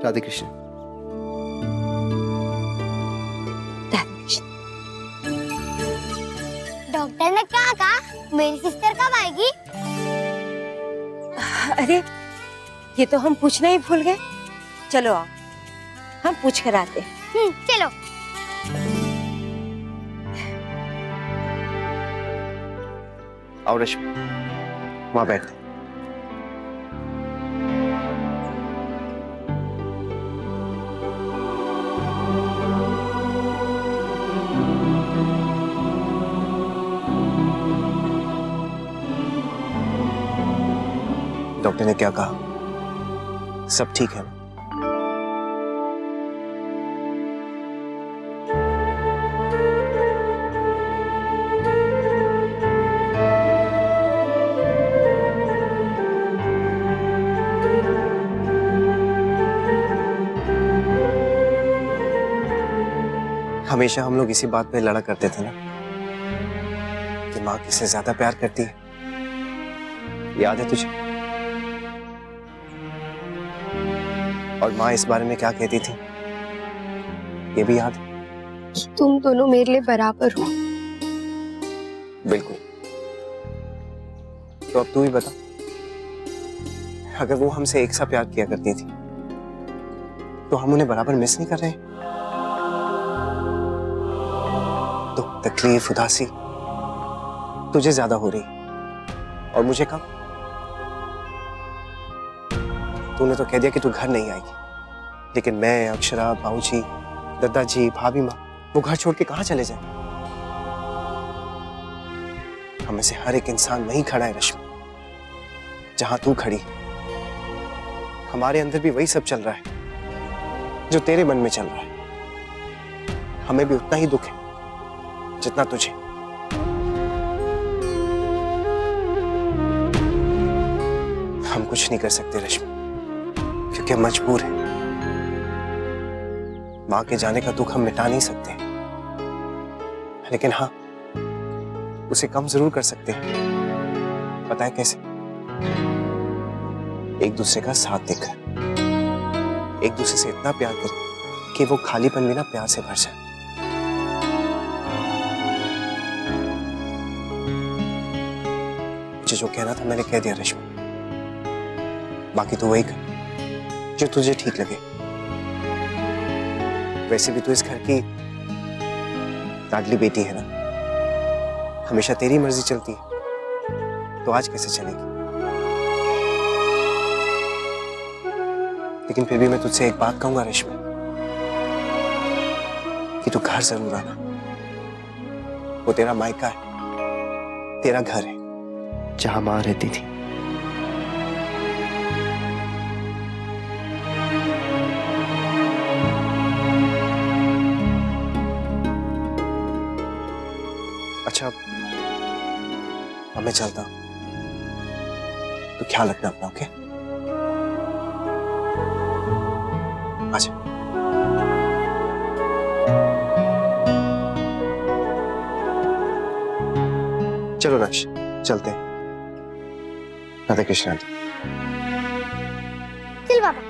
Radhe Krishna. Radhe Krishna. Doctor ने क्या कहा? मेरी सिस्टर कब आएगी? अरे ये तो हम पूछना ही भूल गए। चलो आओ हम पूछ कर आते हैं। चलो। आओ रश्मि, वहां बैठते। डॉक्टर ने क्या कहा? सब ठीक है ना? हमेशा हम लोग इसी बात पे लड़ा करते थे ना कि माँ किससे ज्यादा प्यार करती है। याद है तुझे? और माँ इस बारे में क्या कहती थी, ये भी याद है? तुम दोनों मेरे लिए बराबर हो। बिल्कुल। तो अब तू ही बता, अगर वो हमसे एक सा प्यार किया करती थी तो हम उन्हें बराबर मिस नहीं कर रहे? दुख, तकलीफ, उदासी तुझे ज्यादा हो रही और मुझे कम। तूने तो कह दिया कि तू घर नहीं आएगी, लेकिन मैं, अक्षरा, बाबूजी, दादाजी, भाभी माँ, वो घर छोड़ के कहाँ चले जाए? हम में से हर एक इंसान वहीं खड़ा है रश्मि, जहां तू खड़ी। हमारे अंदर भी वही सब चल रहा है जो तेरे मन में चल रहा है। हमें भी उतना ही दुख है जितना तुझे। हम कुछ नहीं कर सकते रश्मि, क्योंकि हम मजबूर हैं। मां के जाने का दुख हम मिटा नहीं सकते, लेकिन हाँ, उसे कम जरूर कर सकते हैं। पता है कैसे? एक दूसरे का साथ देकर, एक दूसरे से इतना प्यार करें कि वो खालीपन भी ना प्यार से भर जाए। मुझे जो कहना था मैंने कह दिया रश्मि, बाकी तो वही कर जो तुझे ठीक लगे। वैसे भी तू इस घर की लाडली बेटी है ना, हमेशा तेरी मर्जी चलती है, तो आज कैसे चलेगी? लेकिन फिर भी मैं तुझसे एक बात कहूंगा रश्मि, कि तू घर जरूर आना। वो तेरा मायका है, तेरा घर है, जहां मां रहती थी। अच्छा, अब मैं चलता हूं, तो ख्याल रखना अपना, ओके? आजा। चलो नक्श, चलते हैं। राधे कृष्ण। चल बाबा।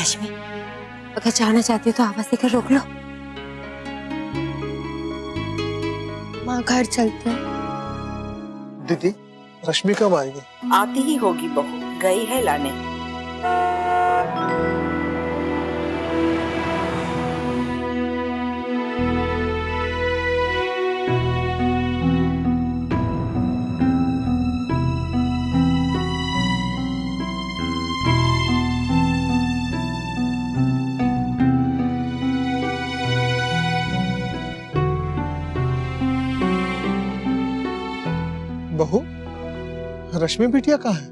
रश्मि, अगर जाना चाहती हो तो आवाज देकर रोक लो। माँ घर चलते हैं। दीदी, रश्मि कब आएगी? आती ही होगी बहू, गई है लाने। बहू, रश्मि बिटिया कहाँ है?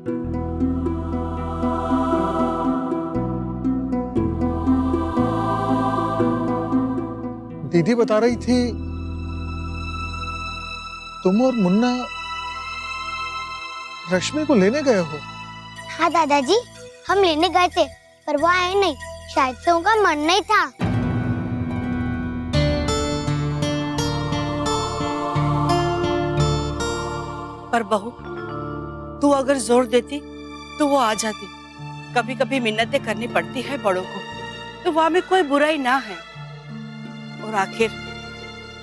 दीदी बता रही थी तुम और मुन्ना रश्मि को लेने गए हो। हाँ दादाजी, हम लेने गए थे, पर वो आए नहीं, शायद से उनका मन नहीं था। पर बहू, तू अगर जोर देती तो वो आ जाती। कभी कभी मिन्नतें करनी पड़ती है बड़ों को, तो वहां में कोई बुराई ना है। और आखिर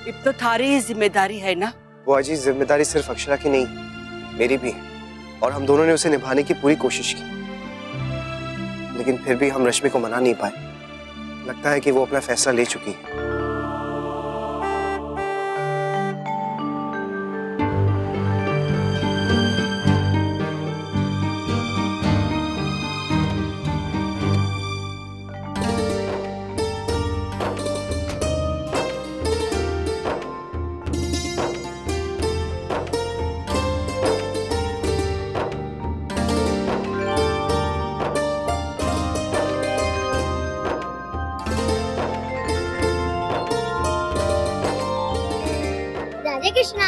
अब तो थारी ही जिम्मेदारी है ना। बुआ जी, जिम्मेदारी सिर्फ अक्षरा की नहीं, मेरी भी है, और हम दोनों ने उसे निभाने की पूरी कोशिश की, लेकिन फिर भी हम रश्मि को मना नहीं पाए। लगता है कि वो अपना फैसला ले चुकी है। Radhe Krishna.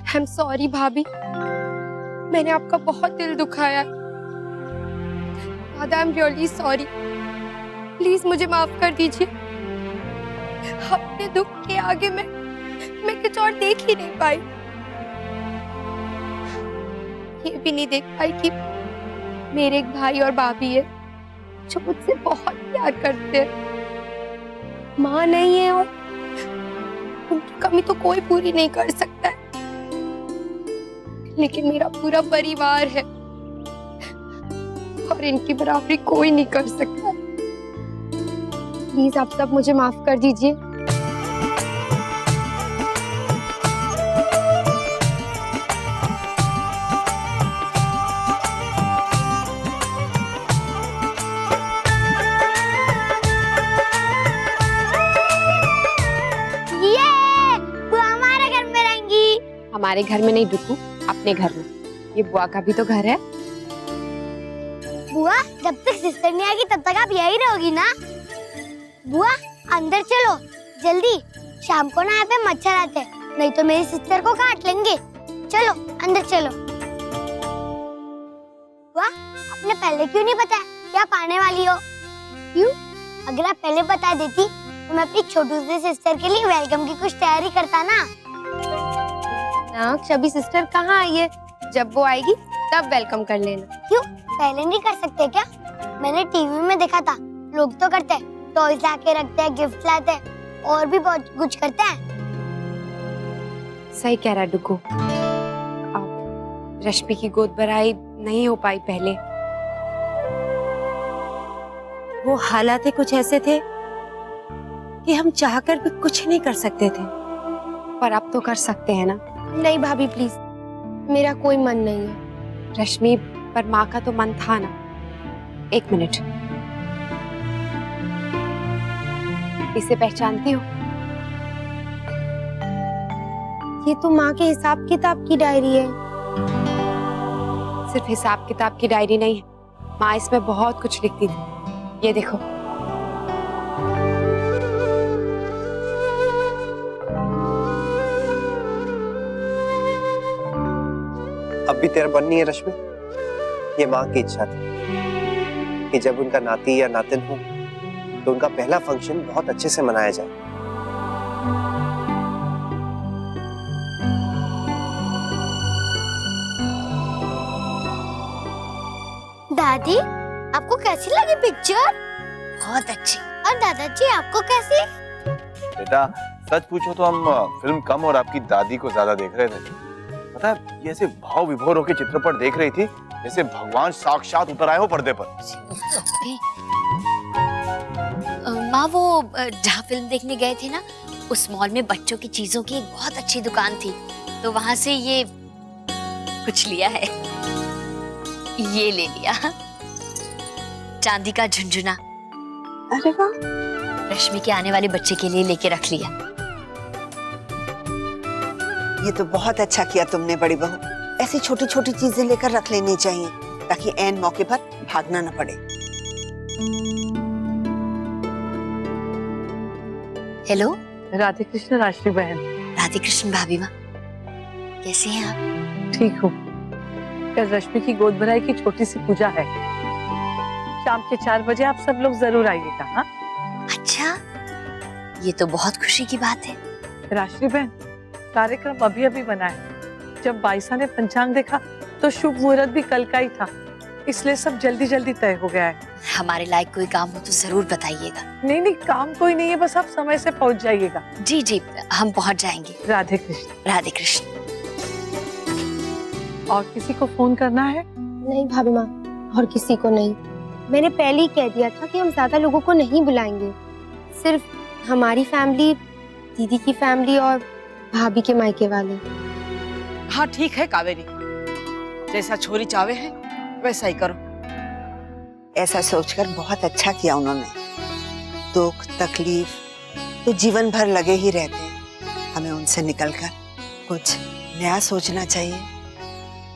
I am sorry भाभी, मैंने आपका बहुत दिल दुखाया। दादा, I am really sorry. Please मुझे माफ कर दीजिए। अपने दुख के आगे मैं कुछ और देख ही नहीं पाई। ये भी नहीं देख पाई कि मेरे एक भाई और भाभी है जो मुझसे बहुत प्यार करते हैं। माँ नहीं है और उनकी कमी तो कोई पूरी नहीं कर सकता है, लेकिन मेरा पूरा परिवार है और इनकी बराबरी कोई नहीं कर सकता। प्लीज आप सब मुझे माफ कर दीजिए। हमारे घर में नहीं डुकू, अपने घर में। ये बुआ का भी तो घर है। बुआ, जब तक सिस्टर नहीं आएगी तब तक आप यही रहोगी ना? बुआ, अंदर चलो जल्दी, शाम को ना यहाँ पे मच्छर आते हैं, नहीं तो मेरी सिस्टर को काट लेंगे। चलो अंदर चलो। बुआ, आपने पहले क्यों नहीं बताया कि आप आने वाली हो? क्यों? अगर आप पहले बता देती तो मैं अपनी छोटी सी सिस्टर के लिए वेलकम की कुछ तैयारी करता ना। अभी सिस्टर कहाँ आई है? जब वो आएगी तब वेलकम कर लेना। क्यों, पहले नहीं कर सकते क्या? मैंने टीवी में देखा था, लोग तो करते हैं, टॉयज लाके रखते हैं, गिफ्ट लाते हैं और भी बहुत कुछ करते हैं। सही कह रहा डुकू। अब रश्मि की गोद भराई नहीं हो पाई पहले। वो हालात कुछ ऐसे थे कि हम चाहकर भी कुछ नहीं कर सकते थे, पर अब तो कर सकते हैं ना? नहीं भाभी प्लीज, मेरा कोई मन नहीं है। रश्मि, पर माँ का तो मन था ना। एक मिनट, इसे पहचानती हो? ये तो माँ के हिसाब किताब की डायरी है। सिर्फ हिसाब किताब की डायरी नहीं है, माँ इसमें बहुत कुछ लिखती थी। ये देखो। अब भी तेरा मन नहीं है रश्मि? ये माँ की इच्छा थी कि जब उनका नाती या नातिन हो तो उनका पहला फंक्शन बहुत अच्छे से मनाया जाए। दादी, आपको कैसी लगी पिक्चर? बहुत अच्छी। और दादाजी आपको कैसी? बेटा, सच पूछो तो हम फिल्म कम और आपकी दादी को ज्यादा देख रहे थे। पता है, ये ऐसे भाव विभोर होकर चित्रपट देख रही थी जैसे भगवान साक्षात उतर आए हो पर्दे पर। माँ, वो जहाँ फिल्म देखने गए थे ना, उस मॉल में बच्चों की चीजों की एक बहुत अच्छी दुकान थी, तो वहां से ये कुछ लिया है। ये ले लिया, चांदी का झुनझुना। अरे वाह, रश्मि के आने वाले बच्चे के लिए लेके रख लिया। ये तो बहुत अच्छा किया तुमने बड़ी बहू। ऐसी छोटी छोटी चीजें लेकर रख लेनी चाहिए ताकि ऐन मौके पर भागना न पड़े। हेलो, राधे कृष्ण राष्ट्रीय बहन। राधे कृष्ण भाभी माँ, कैसे हैं आप? ठीक हूँ। कल रश्मि की गोद भराई की छोटी सी पूजा है, शाम के 4 बजे आप सब लोग जरूर आइएगा। हाँ, अच्छा। अच्छा, ये तो बहुत खुशी की बात है। राशि बहन, कार्यक्रम अभी अभी बना है। जब बाईसा ने पंचांग देखा तो शुभ मुहूर्त भी कल का ही था, इसलिए सब जल्दी जल्दी तय हो गया है। हमारे लायक कोई काम हो तो जरूर बताइएगा। नहीं नहीं, काम कोई नहीं है, बस आप समय से पहुंच जाइएगा। जी जी, हम पहुंच जाएंगे। राधे कृष्ण। राधे कृष्ण। और किसी को फोन करना है? नहीं भाभी माँ, और किसी को नहीं। मैंने पहले ही कह दिया था कि हम ज्यादा लोगों को नहीं बुलाएंगे, सिर्फ हमारी फैमिली, दीदी की फैमिली और भाभी के मायके वाले। हाँ ठीक है कावेरी, जैसा छोरी चावे है वैसा ही करो। ऐसा सोचकर बहुत अच्छा किया उन्होंने। दुख तकलीफ तो जीवन भर लगे ही रहते हैं, हमें उनसे निकलकर कुछ नया सोचना चाहिए।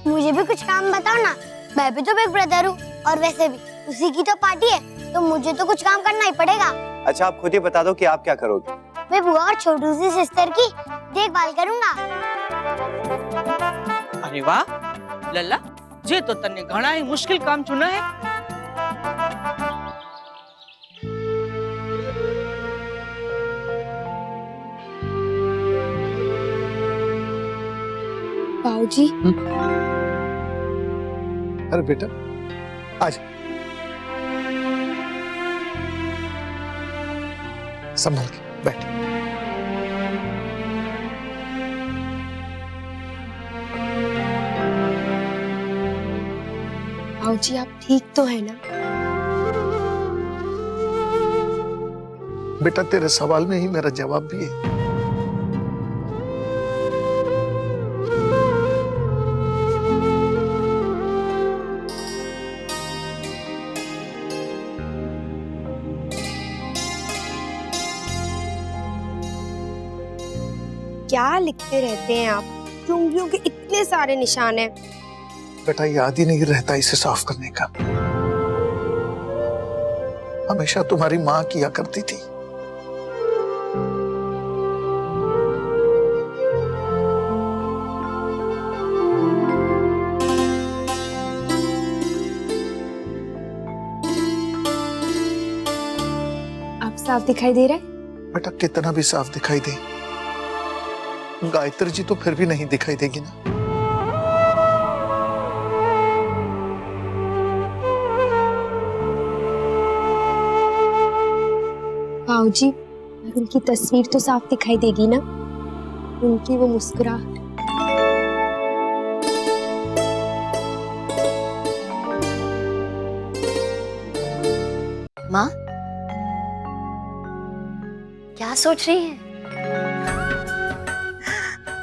मुझे भी कुछ काम बताओ ना, मैं भी तो बिग ब्रदर हूँ और वैसे भी उसी की तो पार्टी है, तो मुझे तो कुछ काम करना ही पड़ेगा। अच्छा आप खुद ही बता दो कि आप क्या करोगे। मैं बुआ और छोटू सी सिस्टर की देखभाल करूंगा। अरे वाह लल्ला, जे तो तन्ने घणा ही मुश्किल काम चुना है। बाबूजी, अरे बेटा आज संभल के बैठ। बाबूजी आप ठीक तो है ना? बेटा तेरे सवाल में ही मेरा जवाब भी है। क्या लिखते रहते हैं आप? चुंगियों के इतने सारे निशान हैं। बेटा याद ही नहीं रहता इसे साफ करने का। हमेशा तुम्हारी माँ किया करती थी। आप साफ दिखाई दे रहा है? बेटा कितना भी साफ दिखाई दे, गायत्री जी तो फिर भी नहीं दिखाई देगी ना। बाबूजी, उनकी तस्वीर तो साफ दिखाई देगी ना, उनकी वो मुस्कुराहट। माँ, क्या सोच रही है?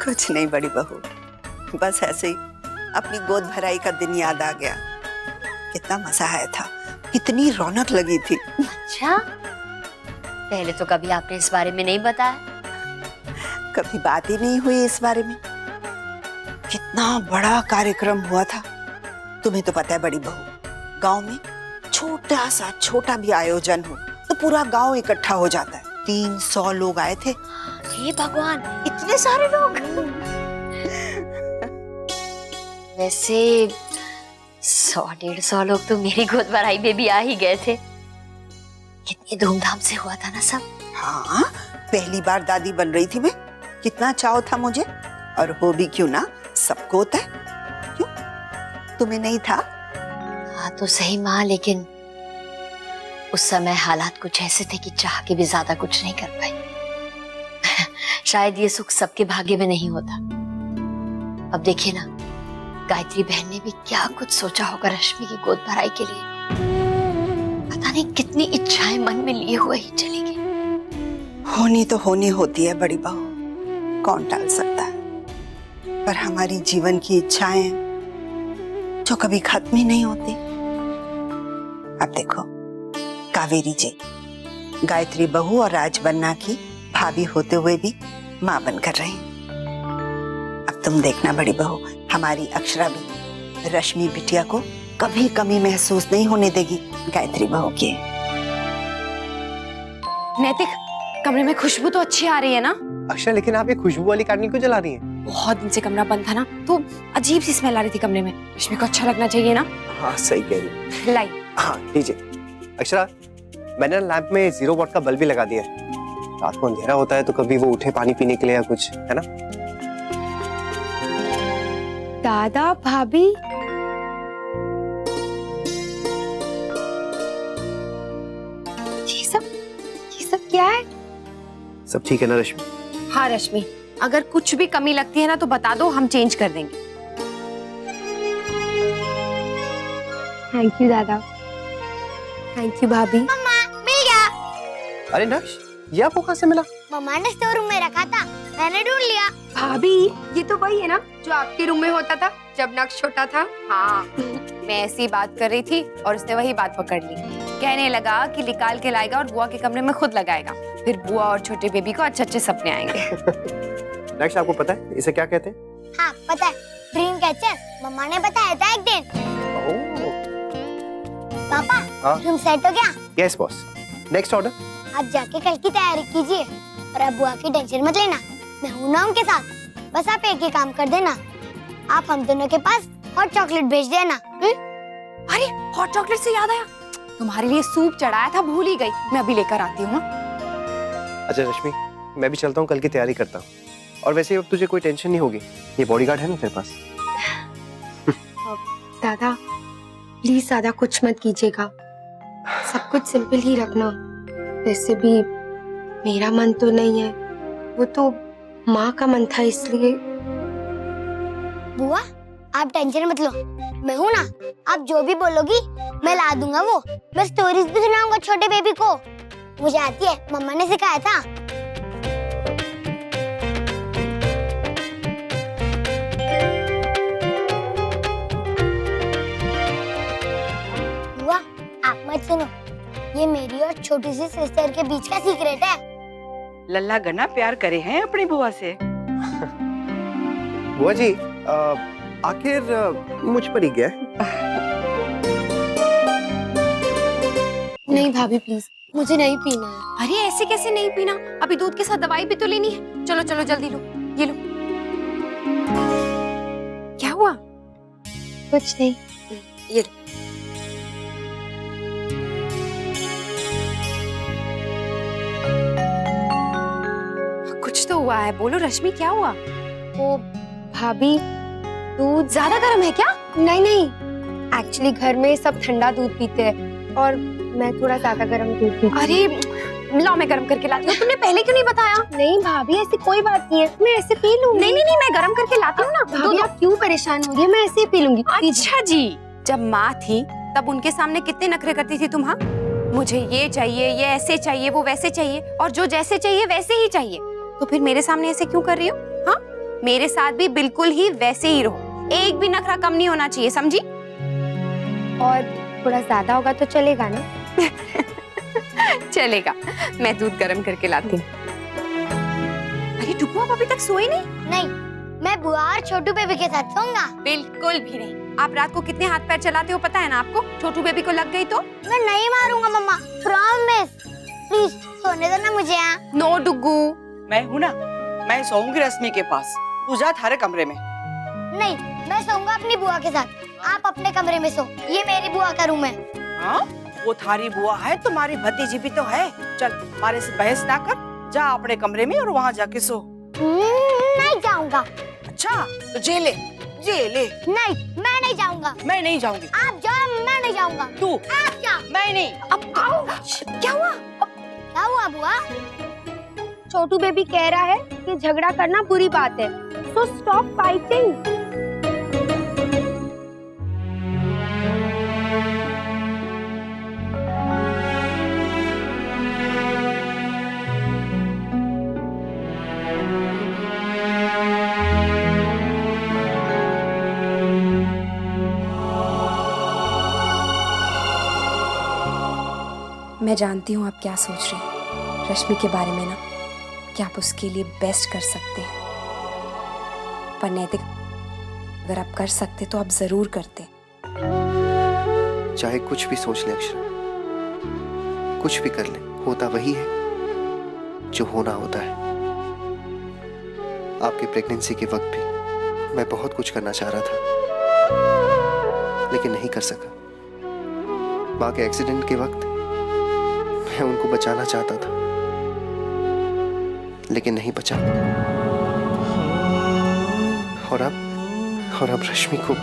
कुछ नहीं बड़ी बहू, बस ऐसे ही अपनी गोद भराई का दिन याद आ गया। कितना मजा आया था, कितनी रौनक लगी थी। अच्छा, पहले तो कभी आपने इस बारे में नहीं बताया। कभी बात ही नहीं हुई इस बारे में। कितना बड़ा कार्यक्रम हुआ था, तुम्हें तो पता है बड़ी बहू, गांव में छोटा भी आयोजन हो तो पूरा गांव इकट्ठा हो जाता है। 300 लोग आए थे। हे भगवान, इतने सारे लोग! वैसे 100-150 लोग तो मेरी गोद भराई में भी आ ही गए थे। कितनी धूमधाम से हुआ था ना सब। हाँ, पहली बार दादी बन रही थी मैं, कितना चाव था मुझे। और हो भी क्यों ना, सबको होता है। क्यों तुम्हें नहीं था? हाँ तो सही माँ, लेकिन उस समय हालात कुछ ऐसे थे कि चाह के भी ज्यादा कुछ नहीं कर पाई। शायद ये सुख सबके भाग्य में नहीं होता। अब देखिए ना, गायत्री बहन ने भी क्या कुछ सोचा होगा रश्मि की गोद भराई के लिए। पता नहीं कितनी इच्छाएं मन में लिए हुए ही चली गई। होनी तो होनी होती है बड़ी बहू, कौन टाल सकता है। पर हमारी जीवन की इच्छाएं जो कभी खत्म ही नहीं होती। अब देखो, कावेरी जी गायत्री बहू और राजबन्ना की भाभी होते हुए भी माँ बनकर रही। अब तुम देखना बड़ी बहू, हमारी अक्षरा भी रश्मि बिटिया को कभी कमी महसूस नहीं होने देगी गायत्री बहू की। नैतिक, कमरे में खुशबू तो अच्छी आ रही है ना? अक्षरा लेकिन आप ये खुशबू वाली कैंडल क्यों जला रही हैं? बहुत दिन से कमरा बंद था ना, तो अजीब सी स्मेल आ रही थी कमरे में। रश्मि को अच्छा लगना चाहिए ना। हाँ सही कह रही हैं। लाई। हाँ लीजिए अक्षरा, मैंने लैंप में 0 वॉट का बल्ब भी लगा दिया है। रात को अंधेरा होता है तो कभी वो उठे पानी पीने के लिए या कुछ, है ना? दादा भाभी, ये सब क्या है? सब ठीक है ना रश्मि? हाँ रश्मि, अगर कुछ भी कमी लगती है ना तो बता दो, हम चेंज कर देंगे। थैंक यू दादा। थैंक यू भाभी। मम्मा मिल गया। अरे नक्श, ये आपको कहाँ से मिला? मम्मा ने स्टोर रूम में रखा था, मैंने ढूंढ लिया। भाभी, ये तो वही है ना जो आपके रूम में होता था जब नक्श छोटा था। हाँ, मैं ऐसी बात कर रही थी और उसने वही बात पकड़ ली। कहने लगा कि निकाल के लाएगा और बुआ के कमरे में खुद लगाएगा, फिर बुआ और छोटे बेबी को अच्छे अच्छे सपने आएंगे। नक्श, आपको पता है इसे क्या कहते हैं? हाँ पता है, ड्रीम कैचर। मम्मा ने बताया था एक दिन। पापा, हाँ? रूम सेट हो गया? Yes boss. Next order. आप जाके कल की तैयारी कीजिए और अब बुआ की टेंशन मत लेना, मैं हूं ना उनके साथ। बस आप एक ही काम कर देना, आप हम दोनों के पास हॉट चॉकलेट भेज देना। अरे हॉट चॉकलेट से याद आया, तुम्हारे लिए सूप चढ़ाया था, भूल ही गई। मैं अभी लेकर आती हूँ। अच्छा रश्मि, मैं भी चलता हूँ, कल की तैयारी करता हूँ। और वैसे अब तुझे कोई टेंशन नहीं होगी, ये बॉडीगार्ड है ना तेरे पास। दादा प्लीज दादा कुछ मत कीजिएगा, सब कुछ सिंपल ही रखना। वैसे भी मेरा मन तो नहीं है, वो तो माँ का मन था, इसलिए। बुआ आप टेंशन मत लो, मैं हूं ना। आप जो भी बोलोगी मैं ला दूंगा वो। मैं स्टोरीज भी सुनाऊंगा छोटे बेबी को, मुझे आती है, मम्मा ने सिखाया था। बुआ आप मत सुनो, ये मेरी और छोटी सी सिस्टर के बीच का सीक्रेट है। लल्ला गना प्यार करे हैं अपनी बुआ से। बुआ जी, आखिर मुझ पर ही गया है। नहीं भाभी प्लीज, मुझे नहीं पीना है। अरे ऐसे कैसे नहीं पीना, अभी दूध के साथ दवाई भी तो लेनी है। चलो चलो जल्दी लो, ये लो। क्या हुआ? कुछ नहीं, ये लो। कुछ तो हुआ है, बोलो रश्मि क्या हुआ? वो भाभी, दूध ज्यादा गर्म है क्या? नहीं नहीं, एक्चुअली घर में सब ठंडा दूध पीते हैं और मैं थोड़ा ज्यादा गर्म दूध पीती हूँ। अरे लाओ मैं गर्म करके लाती हूँ। तुमने पहले क्यों नहीं बताया? नहीं भाभी ऐसी कोई बात नहीं है, मैं ऐसे पी लूंगी। नहीं नहीं नहीं, मैं गर्म करके लाती हूँ ना। भाभी आप क्यों परेशान हो रही है, मैं ऐसे ही पी लूंगी। अच्छा जी, जब माँ थी तब उनके सामने कितने नखरे करती थी तुम? हाँ, मुझे ये चाहिए, ये ऐसे चाहिए, वो वैसे चाहिए, और जो जैसे चाहिए वैसे ही चाहिए। तो फिर मेरे सामने ऐसे क्यों कर रही हो? हाँ, मेरे साथ भी बिल्कुल ही वैसे ही रहो, एक भी नखरा कम नहीं होना चाहिए, समझी? और थोड़ा ज्यादा होगा तो चलेगा ना? चलेगा, मैं दूध गर्म करके लाती हूँ। अरे टुकू, आप अभी तक सोए नहीं? नहीं, मैं बुआ और छोटू बेबी के साथ सोऊंगा। बिल्कुल भी नहीं। आप रात को कितने हाथ पैर चलाते हो पता है ना आपको? छोटू बेबी को लग गई तो? मैं नहीं मारूंगा मम्मा, प्रॉमिस। प्लीज सोने दो ना मुझे यहाँ। नो डुगू, मैं हूं ना, मैं सोऊंगी रश्मि के पास, तू जा थारे कमरे में। नहीं, मैं सोऊंगा अपनी बुआ के साथ, आप अपने कमरे में सो, ये मेरी बुआ का रूम है। हाँ, वो थारी बुआ है, तुम्हारी भतीजी भी तो है। चल हमारे से बहस ना कर, जा अपने कमरे में और वहाँ जाके सो। नहीं जाऊंगा। अच्छा तो जे ले। नहीं, मैं नहीं जाऊंगा। मैं नहीं जाऊंगी। आप जाओ, मैं नहीं जाऊंगा। तू? आप जाओ। मैं नहीं। अब क्या हुआ? क्या हुआ बुआ? छोटू बेबी कह रहा है कि झगड़ा करना बुरी बात है, so stop fighting। मैं जानती हूँ आप क्या सोच रही हैं रश्मि के बारे में ना, कि आप उसके लिए बेस्ट कर सकते हैं, पर नैतिक अगर आप कर सकते तो आप जरूर करते। चाहे कुछ भी सोच ले अक्षरा, कुछ भी कर ले, होता वही है जो होना होता है। आपकी प्रेगनेंसी के वक्त भी मैं बहुत कुछ करना चाह रहा था, लेकिन नहीं कर सका। माँ के एक्सीडेंट के वक्त मैं उनको बचाना चाहता था, लेकिन नहीं बचा। और अब रश्मि को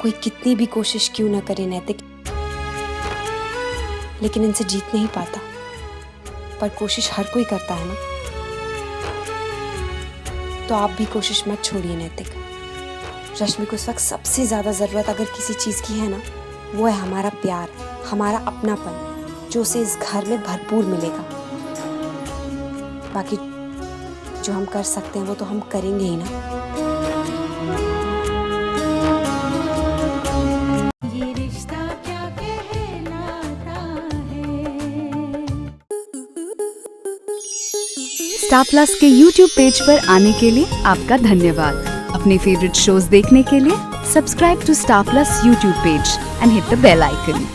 कोई कितनी भी कोशिश क्यों ना करे नैतिक, लेकिन इनसे जीत नहीं पाता। पर कोशिश हर कोई करता है ना, तो आप भी कोशिश मत छोड़िए नैतिक। रश्मि को इस वक्त सबसे ज्यादा जरूरत अगर किसी चीज की है ना, वो है हमारा प्यार, हमारा अपनापन, जो उसे इस घर में भरपूर मिलेगा। बाकी जो हम कर सकते हैं वो तो हम करेंगे ही ना। ये रिश्ता क्या कहलाता है। स्टार प्लस के YouTube पेज पर आने के लिए आपका धन्यवाद। अपने फेवरेट शोज देखने के लिए subscribe to Star Plus YouTube page and hit the bell icon.